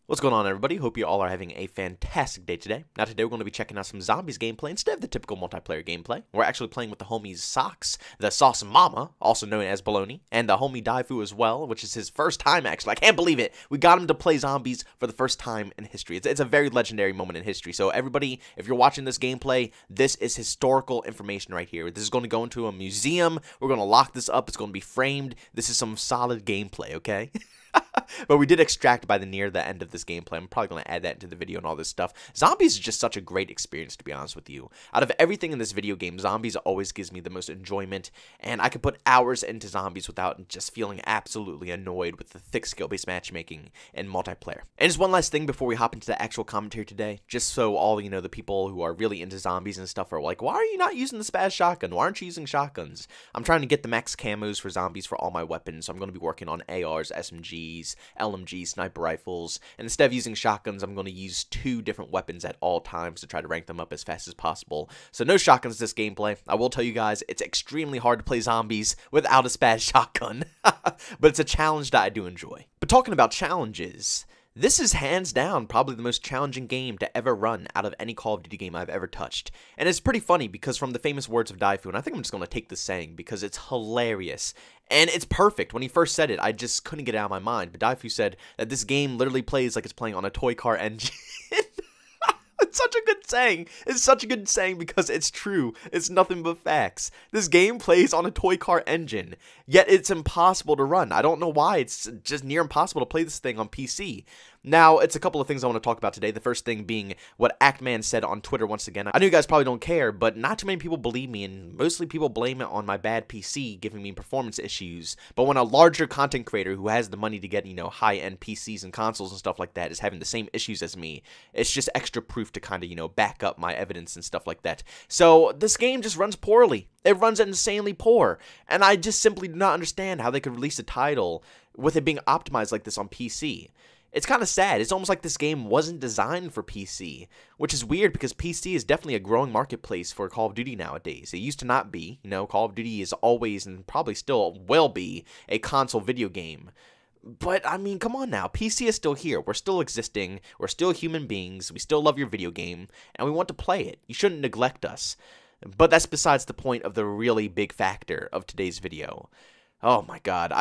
What's going on, everybody? Hope you all are having a fantastic day today. Now today we're going to be checking out some zombies gameplay instead of the typical multiplayer gameplay. We're actually playing with the homies Socks, the Sauce Mama, also known as Baloney, and the homie Daifu as well, which is his first time actually. I can't believe it. We got him to play zombies for the first time in history. It's a very legendary moment in history. So everybody, if you're watching this gameplay, this is historical information right here. This is going to go into a museum. We're going to lock this up. It's going to be framed. This is some solid gameplay, okay? But we did extract by near the end of this gameplay. I'm probably going to add that into the video and all this stuff. Zombies is just such a great experience, to be honest with you. Out of everything in this video game, zombies always gives me the most enjoyment, and I could put hours into zombies without just feeling absolutely annoyed with the thick skill-based matchmaking and multiplayer. And just one last thing before we hop into the actual commentary today, just so all, you know, the people who are really into zombies and stuff are like, why are you not using the spaz shotgun? Why aren't you using shotguns? I'm trying to get the max camos for zombies for all my weapons, so I'm going to be working on ARs, SMGs, LMGs, sniper rifles, and instead of using shotguns, I'm going to use 2 different weapons at all times to try to rank them up as fast as possible. So no shotguns this gameplay. I will tell you guys, it's extremely hard to play zombies without a spaz shotgun, but it's a challenge that I do enjoy. But talking about challenges, this is hands down probably the most challenging game to ever run out of any Call of Duty game I've ever touched. And it's pretty funny because from the famous words of Daifu, and I think I'm just going to take this saying because it's hilarious. And it's perfect. When he first said it, I just couldn't get it out of my mind. But Daifu said that this game literally plays like it's playing on a toy car engine. It's such a good saying. It's such a good saying because it's true. It's nothing but facts. This game plays on a toy car engine, yet it's impossible to run. I don't know why. It's just near impossible to play this thing on PC. Now, it's a couple of things I want to talk about today. The first thing being what Actman said on Twitter once again. I know you guys probably don't care, but not too many people believe me, and mostly people blame it on my bad PC giving me performance issues. But when a larger content creator who has the money to get, you know, high-end PCs and consoles and stuff like that is having the same issues as me, it's just extra proof to kind of, you know, back up my evidence and stuff like that. So this game just runs poorly. It runs insanely poor, and I just simply do not understand how they could release a title with it being optimized like this on PC. It's kind of sad. It's almost like this game wasn't designed for PC, which is weird because PC is definitely a growing marketplace for Call of Duty nowadays. It used to not be. You know, Call of Duty is always and probably still will be a console video game. But, I mean, come on now. PC is still here. We're still existing. We're still human beings. We still love your video game, and we want to play it. You shouldn't neglect us. But that's besides the point of the really big factor of today's video. Oh, my God.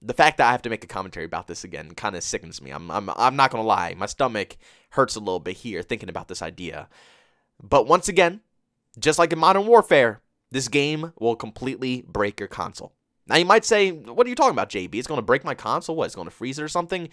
The fact that I have to make a commentary about this again kind of sickens me. I'm not going to lie. My stomach hurts a little bit here thinking about this idea. But once again, just like in Modern Warfare, this game will completely break your console. Now you might say, what are you talking about, JB? It's going to break my console? What, it's going to freeze it or something?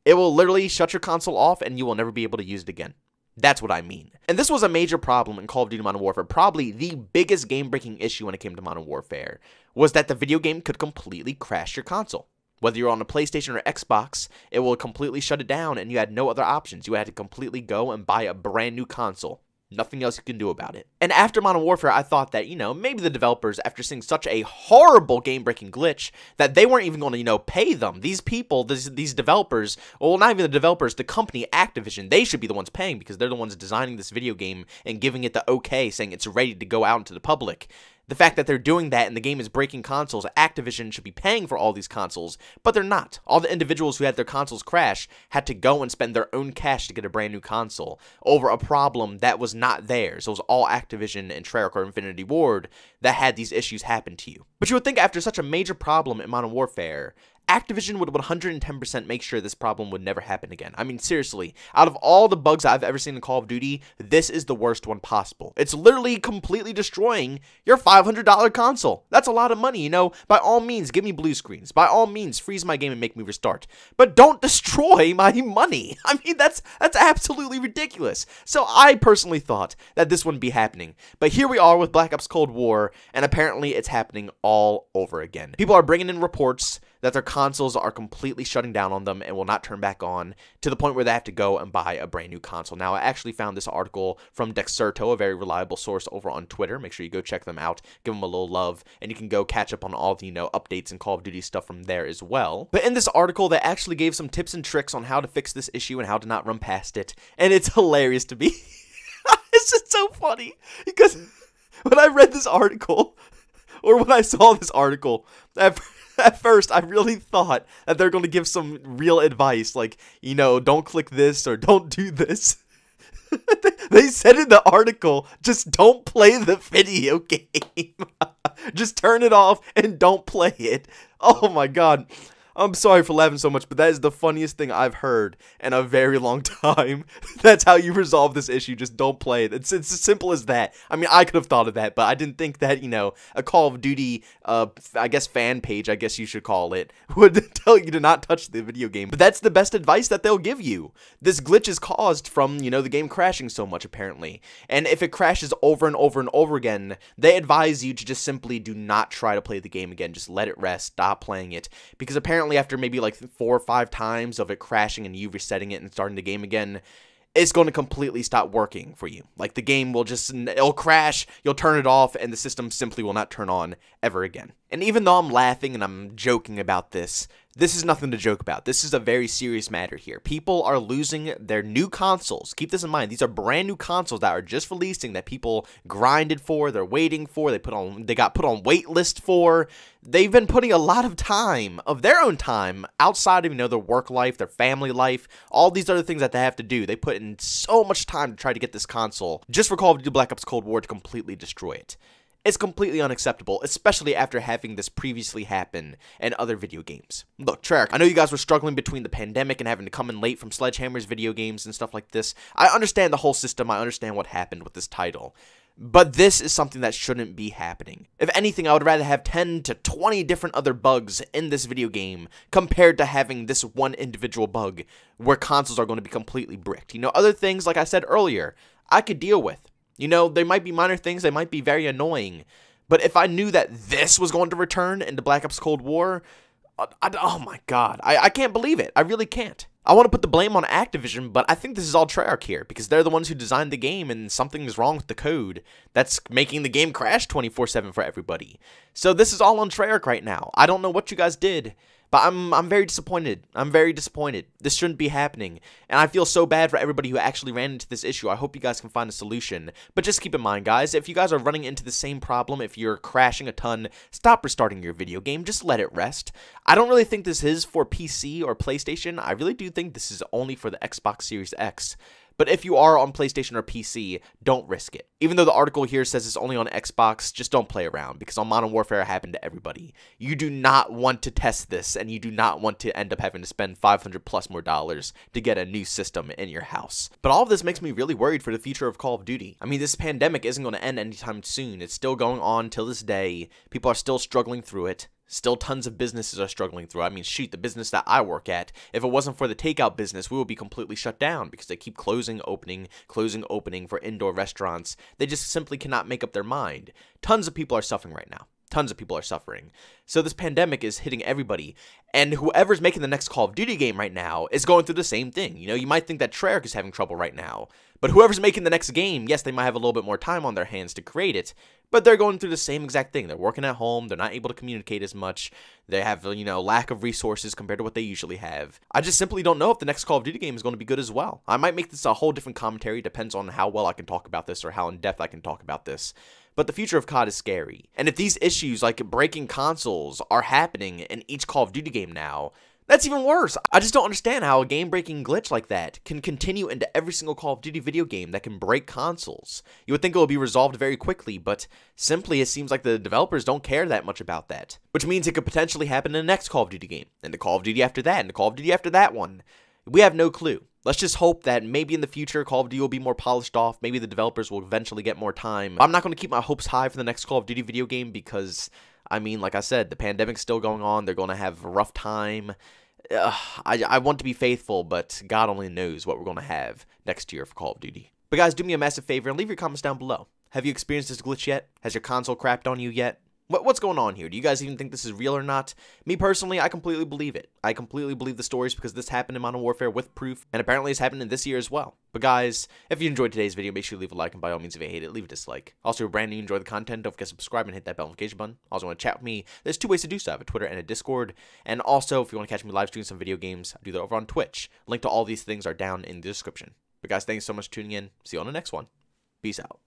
It will literally shut your console off and you will never be able to use it again. That's what I mean. And this was a major problem in Call of Duty Modern Warfare. Probably the biggest game-breaking issue when it came to Modern Warfare was that the video game could completely crash your console. Whether you're on a PlayStation or Xbox, it will completely shut it down and you had no other options. You had to completely go and buy a brand new console. Nothing else you can do about it. And after Modern Warfare, I thought that, you know, maybe the developers, after seeing such a horrible game-breaking glitch, that they weren't even going to, you know, pay them. These people, these developers, well, not even the developers, the company, Activision, they should be the ones paying because they're the ones designing this video game and giving it the okay, saying it's ready to go out into the public. The fact that they're doing that and the game is breaking consoles, Activision should be paying for all these consoles, but they're not. All the individuals who had their consoles crash had to go and spend their own cash to get a brand new console over a problem that was not theirs. It was all Activision and Treyarch or Infinity Ward that had these issues happen to you. But you would think after such a major problem in Modern Warfare, Activision would 110% make sure this problem would never happen again. I mean, seriously, out of all the bugs I've ever seen in Call of Duty, this is the worst one possible. It's literally completely destroying your $500 console. That's a lot of money, you know? By all means, give me blue screens. By all means, freeze my game and make me restart. But don't destroy my money. I mean, that's absolutely ridiculous. So I personally thought that this wouldn't be happening. But here we are with Black Ops Cold War, and apparently it's happening all over again. People are bringing in reports that their consoles are completely shutting down on them and will not turn back on to the point where they have to go and buy a brand new console. Now, I actually found this article from Dexerto, a very reliable source over on Twitter. Make sure you go check them out, give them a little love, and you can go catch up on all the, you know, updates and Call of Duty stuff from there as well. But in this article, they actually gave some tips and tricks on how to fix this issue and how to not run past it, and it's hilarious to me. It's just so funny because when I read this article, or when I saw this article, At first, I really thought that they're going to give some real advice, like, you know, don't click this or don't do this. They said in the article, just don't play the video game. Just turn it off and don't play it. Oh my god. I'm sorry for laughing so much, but that is the funniest thing I've heard in a very long time. That's how you resolve this issue. Just don't play it. It's as simple as that. I mean, I could have thought of that, but I didn't think that, you know, a Call of Duty, I guess fan page, I guess you should call it, would tell you to not touch the video game. But that's the best advice that they'll give you. This glitch is caused from, you know, the game crashing so much, apparently. And if it crashes over and over and over again, they advise you to just simply do not try to play the game again. Just let it rest. Stop playing it. Because apparently after maybe like 4 or 5 times of it crashing and you resetting it and starting the game again, it's going to completely stop working for you. Like, the game will just, it'll crash, you'll turn it off, and the system simply will not turn on ever again. And even though I'm laughing and I'm joking about this, this is nothing to joke about. This is a very serious matter here. People are losing their new consoles. Keep this in mind. These are brand new consoles that are just releasing, that people grinded for, they're waiting for, they got put on wait list for. They've been putting a lot of time, of their own time, outside of, you know, their work life, their family life, all these other things that they have to do. They put in so much time to try to get this console just for Call of Duty Black Ops Cold War to completely destroy it. It's completely unacceptable, especially after having this previously happen in other video games. Look, Treyarch, I know you guys were struggling between the pandemic and having to come in late from Sledgehammer's video games and stuff like this. I understand the whole system. I understand what happened with this title. But this is something that shouldn't be happening. If anything, I would rather have 10 to 20 different other bugs in this video game compared to having this one individual bug where consoles are going to be completely bricked. You know, other things, like I said earlier, I could deal with. You know, they might be minor things, they might be very annoying, but if I knew that this was going to return into Black Ops Cold War, oh my god, I can't believe it. I really can't. I want to put the blame on Activision, but I think this is all Treyarch here, because they're the ones who designed the game, and something is wrong with the code that's making the game crash 24/7 for everybody. So this is all on Treyarch right now. I don't know what you guys did, but I'm very disappointed. I'm very disappointed. This shouldn't be happening. And I feel so bad for everybody who actually ran into this issue. I hope you guys can find a solution. But just keep in mind, guys, if you guys are running into the same problem, if you're crashing a ton, stop restarting your video game. Just let it rest. I don't really think this is for PC or PlayStation. I really do think this is only for the Xbox Series X. But if you are on PlayStation or PC, don't risk it. Even though the article here says it's only on Xbox, just don't play around, because on Modern Warfare it happened to everybody. You do not want to test this, and you do not want to end up having to spend $500 plus more to get a new system in your house. But all of this makes me really worried for the future of Call of Duty. I mean, this pandemic isn't going to end anytime soon. It's still going on till this day. People are still struggling through it. Still tons of businesses are struggling through. I mean, shoot, the business that I work at, if it wasn't for the takeout business, we would be completely shut down because they keep closing, opening for indoor restaurants. They just simply cannot make up their mind. Tons of people are suffering right now. Tons of people are suffering. So this pandemic is hitting everybody. And whoever's making the next Call of Duty game right now is going through the same thing. You know, you might think that Treyarch is having trouble right now. But whoever's making the next game, yes, they might have a little bit more time on their hands to create it. But they're going through the same exact thing. They're working at home. They're not able to communicate as much. They have, you know, lack of resources compared to what they usually have. I just simply don't know if the next Call of Duty game is going to be good as well. I might make this a whole different commentary. Depends on how well I can talk about this or how in depth I can talk about this. But the future of COD is scary. And if these issues like breaking consoles are happening in each Call of Duty game now, that's even worse. I just don't understand how a game-breaking glitch like that can continue into every single Call of Duty video game that can break consoles. You would think it would be resolved very quickly, but simply it seems like the developers don't care that much about that. Which means it could potentially happen in the next Call of Duty game, and the Call of Duty after that, and the Call of Duty after that one. We have no clue. Let's just hope that maybe in the future Call of Duty will be more polished off. Maybe the developers will eventually get more time. I'm not going to keep my hopes high for the next Call of Duty video game because, I mean, like I said, the pandemic's still going on. They're going to have a rough time. I want to be faithful, but God only knows what we're going to have next year for Call of Duty. But guys, do me a massive favor and leave your comments down below. Have you experienced this glitch yet? Has your console crapped on you yet? What's going on here? Do you guys even think this is real or not? Me personally, I completely believe it. I completely believe the stories because this happened in Modern Warfare with proof, and apparently it's happening this year as well. But guys, if you enjoyed today's video, make sure you leave a like, and by all means, if you hate it, leave a dislike. Also, if you're brand new and enjoy the content, don't forget to subscribe and hit that bell notification button. Also, want to chat with me? There's 2 ways to do so. I have a Twitter and a Discord. And also, if you want to catch me live streaming some video games, I do that over on Twitch. Link to all these things are down in the description. But guys, thanks so much for tuning in. See you on the next one. Peace out.